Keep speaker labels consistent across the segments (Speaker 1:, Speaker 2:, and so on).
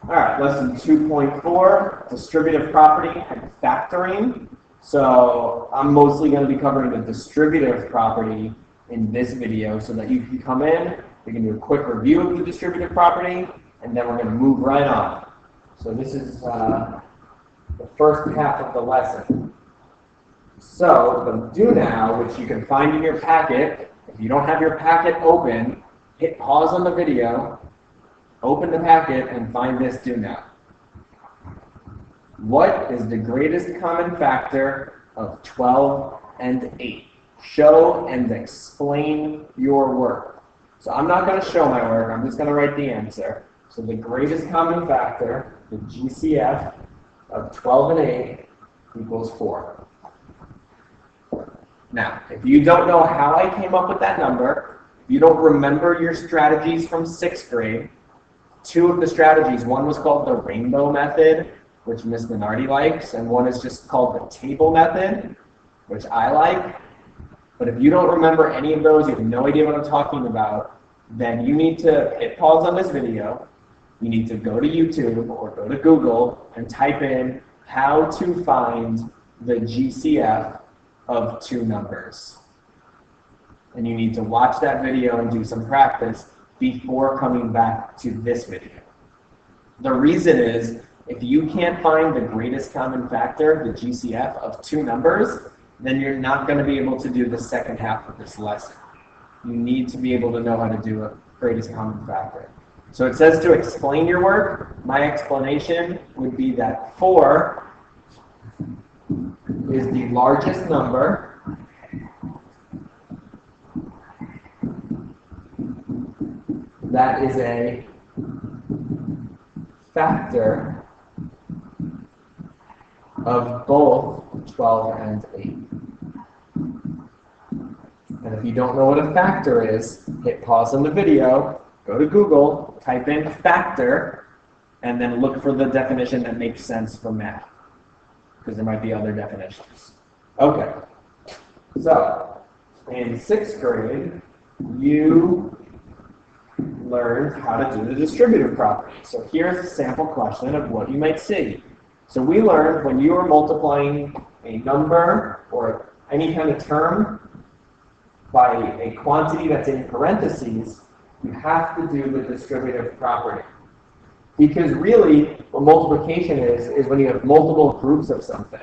Speaker 1: All right, lesson 2.4, distributive property and factoring. So I'm mostly going to be covering the distributive property in this video so that you can come in, we can do a quick review of the distributive property, and then we're going to move right on. So this is the first half of the lesson. So the do now, which you can find in your packet, if you don't have your packet open, hit pause on the video, open the packet, and find this do now. What is the greatest common factor of 12 and 8? Show and explain your work. So I'm not going to show my work, I'm just going to write the answer. So the greatest common factor, the GCF, of 12 and 8 equals 4. Now, if you don't know how I came up with that number, if you don't remember your strategies from 6th grade, two of the strategies, one was called the rainbow method, which Ms. Minardi likes, and one is just called the table method, which I like. But if you don't remember any of those, you have no idea what I'm talking about, then you need to hit pause on this video. You need to go to YouTube or go to Google and type in how to find the GCF of two numbers. And you need to watch that video and do some practice before coming back to this video. The reason is, if you can't find the greatest common factor, the GCF, of two numbers, then you're not going to be able to do the second half of this lesson. You need to be able to know how to do a greatest common factor. So it says to explain your work. My explanation would be that 4 is the largest number that is a factor of both 12 and 8. And if you don't know what a factor is, hit pause on the video, go to Google, type in factor, and then look for the definition that makes sense for math, because there might be other definitions. Okay, so in 6th grade, you learned how to do the distributive property. So here's a sample question of what you might see. So we learned when you are multiplying a number or any kind of term by a quantity that's in parentheses, you have to do the distributive property. Because really, what multiplication is when you have multiple groups of something.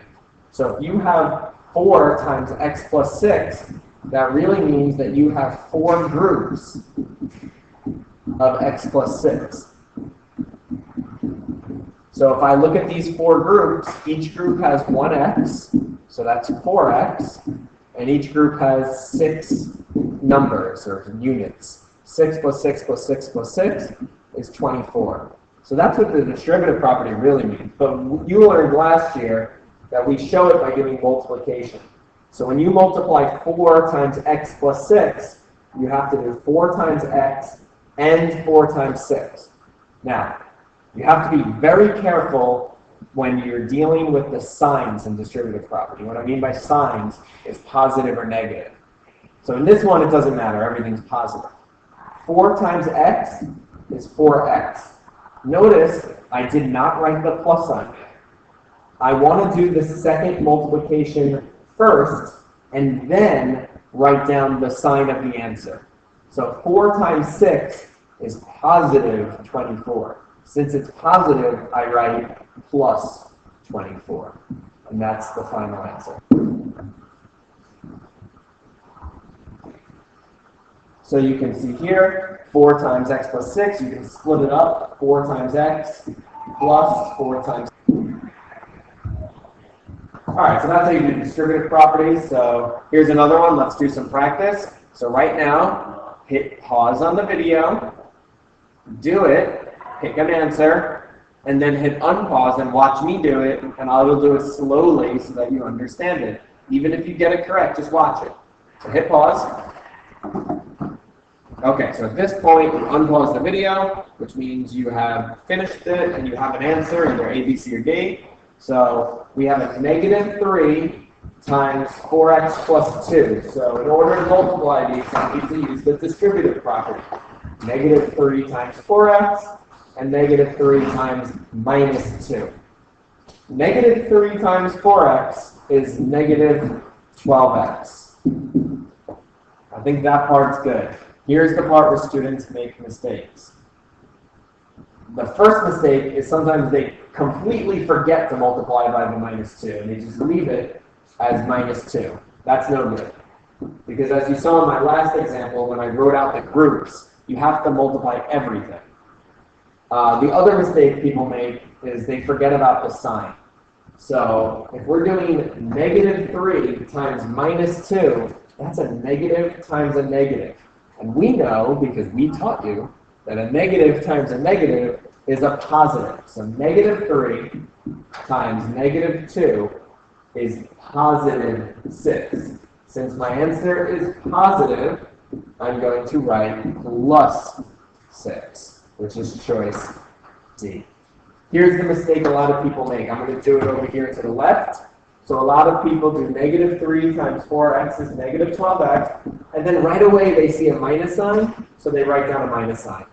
Speaker 1: So if you have 4 times x plus 6, that really means that you have 4 groups of x plus 6. So if I look at these 4 groups, each group has 1x, so that's 4x, and each group has 6 numbers or units. 6 plus 6 plus 6 plus 6 is 24. So that's what the distributive property really means. But you learned last year that we show it by doing multiplication. So when you multiply 4 times x plus 6, you have to do 4 times x and 4 times 6. Now, you have to be very careful when you're dealing with the signs in distributive property. What I mean by signs is positive or negative. So in this one, it doesn't matter. Everything's positive. 4 times x is 4x. Notice I did not write the plus sign. I want to do the second multiplication first and then write down the sign of the answer. So 4 times 6 is positive 24. Since it's positive, I write plus 24. And that's the final answer. So you can see here, 4 times x plus 6, you can split it up, 4 times x plus 4 times. All right, so that's how you do distributive properties. So here's another one. Let's do some practice. So right now, hit pause on the video, do it, pick an answer, and then hit unpause and watch me do it, and I will do it slowly so that you understand it. Even if you get it correct, just watch it. So hit pause. Okay, so at this point, you unpause the video, which means you have finished it and you have an answer, either A, B, C, or D. So we have a negative 3 times 4x plus 2. So in order to multiply these, I need to use the distributive property. Negative 3 times 4x and negative 3 times minus 2. Negative 3 times 4x is negative 12x. I think that part's good. Here's the part where students make mistakes. The first mistake is sometimes they completely forget to multiply by the minus 2, and they just leave it as minus 2. That's no good. Because as you saw in my last example, when I wrote out the groups, you have to multiply everything. The other mistake people make is they forget about the sign. So if we're doing negative 3 times minus 2, that's a negative times a negative. And we know, because we taught you, that a negative times a negative is a positive. So negative 3 times negative 2 is positive 6. Since my answer is positive, I'm going to write plus 6, which is choice D. Here's the mistake a lot of people make. I'm going to do it over here to the left. So a lot of people do negative 3 times 4x is negative 12x, and then right away they see a minus sign, so they write down a minus sign.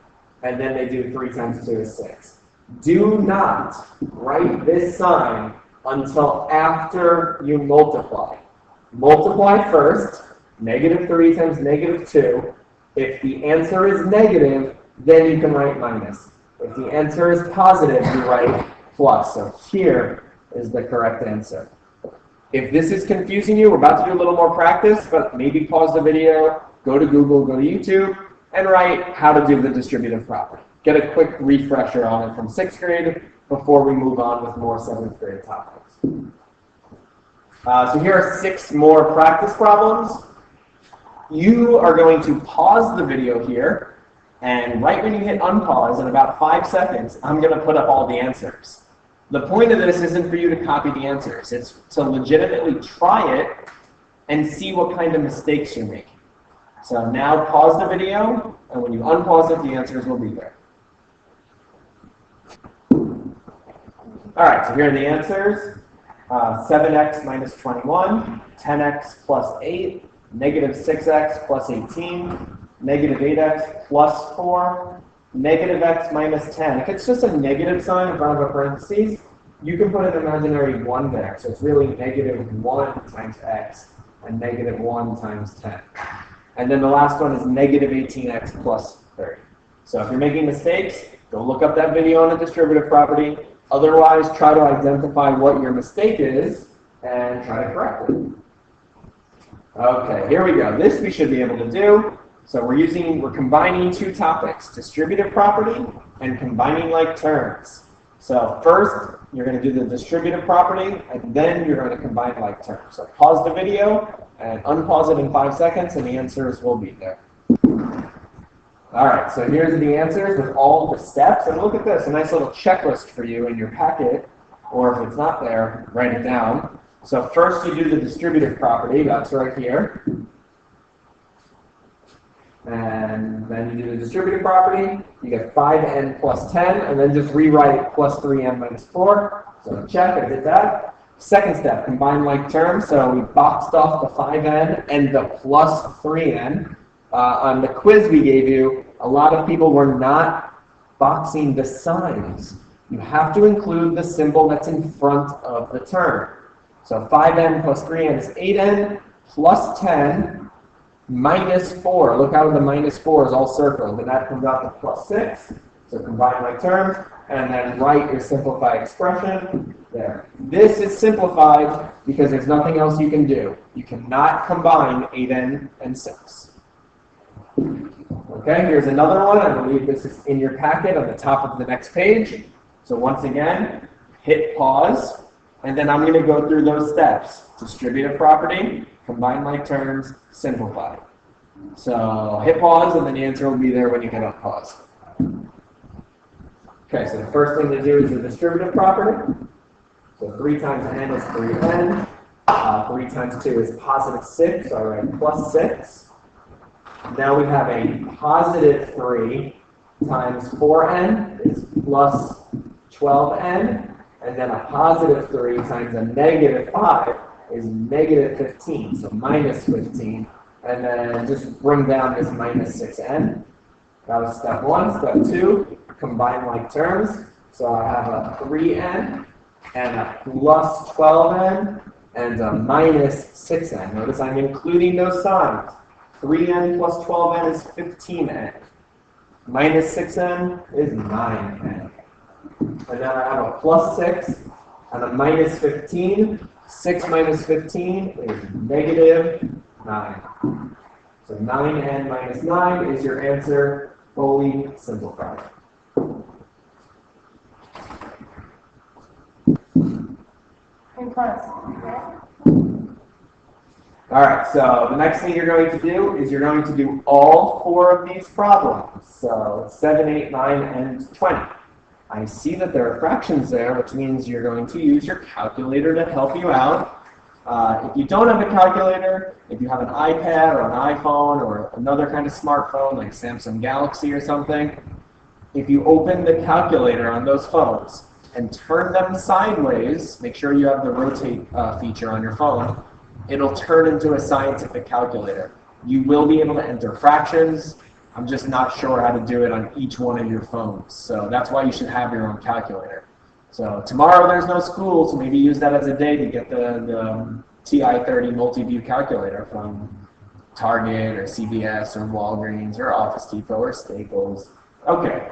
Speaker 1: And then they do 3 times 2 is 6. Do not write this sign until after you multiply. Multiply first, negative 3 times negative 2. If the answer is negative, then you can write minus. If the answer is positive, you write plus. So here is the correct answer. If this is confusing you, we're about to do a little more practice, but maybe pause the video, go to Google, go to YouTube, and write how to do the distributive property. Get a quick refresher on it from 6th grade before we move on with more 7th grade topics. So here are 6 more practice problems. You are going to pause the video here, and right when you hit unpause, in about 5 seconds, I'm going to put up all the answers. The point of this isn't for you to copy the answers. It's to legitimately try it and see what kind of mistakes you're making. So now pause the video, and when you unpause it, the answers will be there. All right, so here are the answers. 7x minus 21, 10x plus 8, negative 6x plus 18, negative 8x plus 4, negative x minus 10. If it's just a negative sign in front of a parentheses, you can put an imaginary 1 there. So it's really negative 1 times x and negative 1 times 10. And then the last one is negative 18x plus 30. So if you're making mistakes, go look up that video on a distributive property. Otherwise, try to identify what your mistake is and try to correct it. Okay, here we go. This we should be able to do. So we're combining 2 topics, distributive property and combining like terms. So first, you're going to do the distributive property, and then you're going to combine like terms. So pause the video and unpause it in 5 seconds, and the answers will be there. All right, so here's the answers with all the steps. And look at this, a nice little checklist for you in your packet, or if it's not there, write it down. So first you do the distributive property, that's right here. And then you do the distributive property, you get 5n plus 10, and then just rewrite plus 3n minus 4. So check, I did that. Second step, combine like terms. So we boxed off the 5n and the plus 3n. On the quiz we gave you, a lot of people were not boxing the signs. You have to include the symbol that's in front of the term. So 5n plus 3n is 8n plus 10 minus 4. Look how the minus 4 is all circled, and that comes out to plus 6. So combine like terms, and then write your simplified expression there. This is simplified because there's nothing else you can do. You cannot combine 8n and 6. Okay, here's another one. I believe this is in your packet on the top of the next page. So once again, hit pause, and then I'm going to go through those steps. Distributive property, combine like terms, simplify. So hit pause, and then the answer will be there when you hit unpause. Okay, so the first thing to do is the distributive property. So 3 times n is 3n. 3 times 2 is positive 6, so I write plus 6. Now we have a positive 3 times 4n is plus 12n, and then a positive 3 times a negative 5 is negative 15, so minus 15, and then just bring down this minus 6n. That was step 1. Step 2, combine like terms. So I have a 3n and a plus 12n and a minus 6n. Notice I'm including those signs. 3n plus 12n is 15n. Minus 6n is 9n. And then I have a plus 6 and a minus 15. 6 minus 15 is negative 9. So 9n minus 9 is your answer, fully simplified. All right, so the next thing you're going to do is you're going to do all 4 of these problems. So 7, 8, 9, and 20. I see that there are fractions there, which means you're going to use your calculator to help you out. If you don't have a calculator, if you have an iPad or an iPhone or another kind of smartphone like Samsung Galaxy or something, if you open the calculator on those phones and turn them sideways, make sure you have the rotate feature on your phone, it'll turn into a scientific calculator. You will be able to enter fractions. I'm just not sure how to do it on each one of your phones. So that's why you should have your own calculator. So tomorrow there's no school, so maybe use that as a day to get the TI-30 multi-view calculator from Target or CVS or Walgreens or Office Depot or Staples. Okay,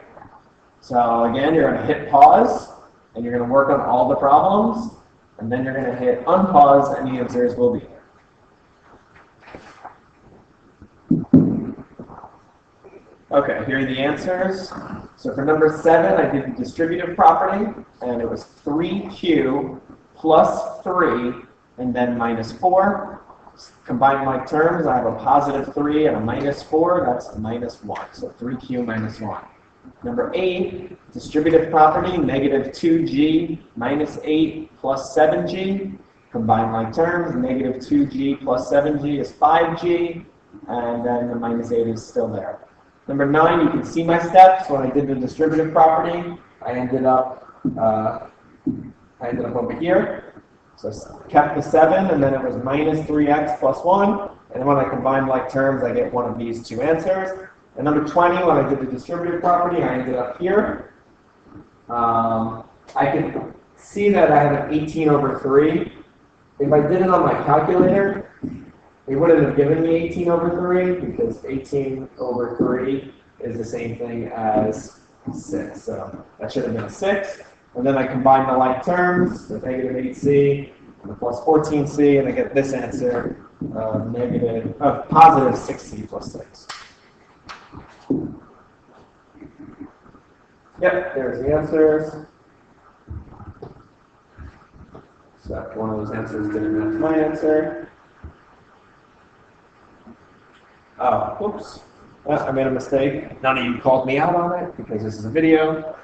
Speaker 1: so again, you're going to hit pause, and you're going to work on all the problems, and then you're going to hit unpause, and the answers will be there. Okay, here are the answers. So for number 7, I did the distributive property, and it was 3q plus 3, and then minus 4. Combining like terms, I have a positive 3 and a minus 4. That's a minus 1, so 3q minus 1. Number 8, distributive property, negative 2g minus 8 plus 7g. Combine like terms, negative 2g plus 7g is 5g, and then the minus 8 is still there. Number 9, you can see my steps. When I did the distributive property, I ended up over here. So kept the 7, and then it was minus 3x plus 1. And when I combine like terms, I get one of these 2 answers. And number 20, when I did the distributive property, I ended up here. I can see that I have an 18 over 3. If I did it on my calculator, it wouldn't have given me 18 over 3, because 18 over 3 is the same thing as 6. So that should have been a 6. And then I combine the like terms, the negative 8c and the plus 14c, and I get this answer, positive 6c plus 6. Yep, there's the answers. So one of those answers didn't match my answer. Oh, whoops. I made a mistake. None of you called me out on it because this is a video.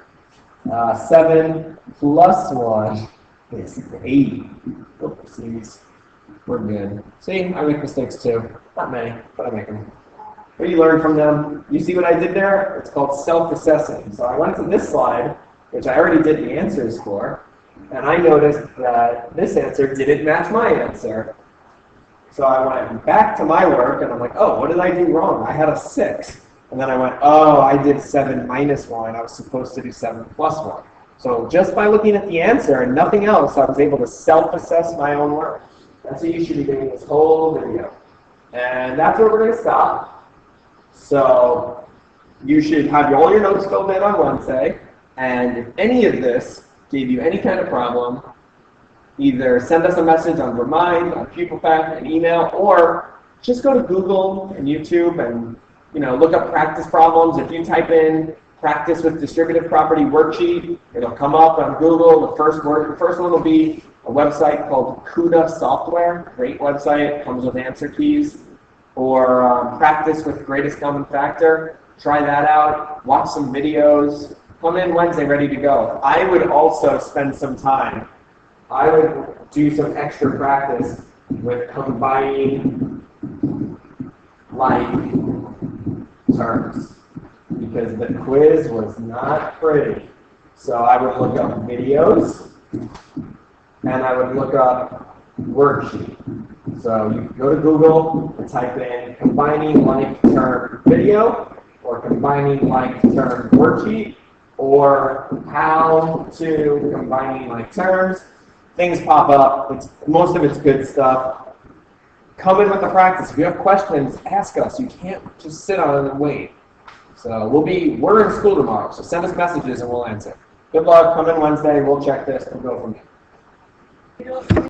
Speaker 1: 7 plus 1 is 8. Oopsies. We're good. See, I make mistakes too. Not many, but I make them. But you learn from them. You see what I did there? It's called self-assessing. So I went to this slide, which I already did the answers for, and I noticed that this answer didn't match my answer. So I went back to my work, and I'm like, oh, what did I do wrong? I had a 6. And then I went, oh, I did 7 minus 1. I was supposed to do 7 plus 1. So just by looking at the answer and nothing else, I was able to self-assess my own work. That's what you should be doing this whole video. And that's where we're going to stop. So you should have all your notes filled in on Wednesday. And if any of this gave you any kind of problem, either send us a message on Remind, on PupilPack, an email, or just go to Google and YouTube and look up practice problems. If you type in practice with distributive property worksheet, it'll come up on Google. The first one will be a website called CUDA Software. Great website, comes with answer keys. Or practice with greatest common factor. Try that out. Watch some videos. Come in Wednesday ready to go. I would also spend some time. I would do some extra practice with combining like terms, because the quiz was not pretty. So I would look up videos, and I would look up worksheet. So you go to Google and type in combining like term video or combining like term worksheet, or how to combining like terms. Things pop up. Most of it's good stuff. Come in with the practice. If you have questions, ask us. You can't just sit on it and wait. So we're in school tomorrow, so send us messages and we'll answer. Good luck. Come in Wednesday. We'll check this and go from there.